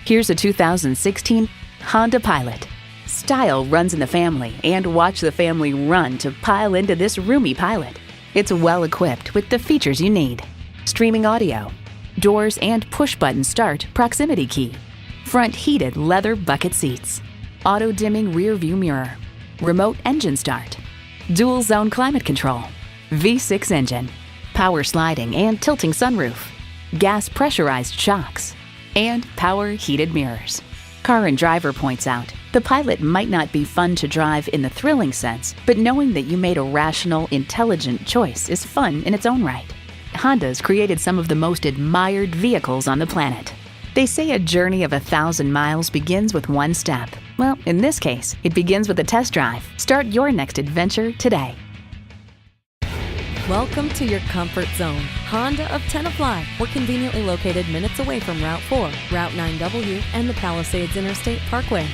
Here's a 2016 Honda Pilot. Style runs in the family, and watch the family run to pile into this roomy Pilot. It's well equipped with the features you need: streaming audio, doors and push-button start proximity key, front heated leather bucket seats, auto-dimming rear view mirror, remote engine start, dual zone climate control, V6 engine, power sliding and tilting sunroof, gas pressurized shocks, and power heated mirrors. Car and Driver points out, the Pilot might not be fun to drive in the thrilling sense, but knowing that you made a rational, intelligent choice is fun in its own right. Honda's created some of the most admired vehicles on the planet. They say a journey of 1,000 miles begins with one step. Well, in this case, it begins with a test drive. Start your next adventure today. Welcome to your comfort zone. Honda of Tenafly. We're conveniently located minutes away from Route 4, Route 9W, and the Palisades Interstate Parkway.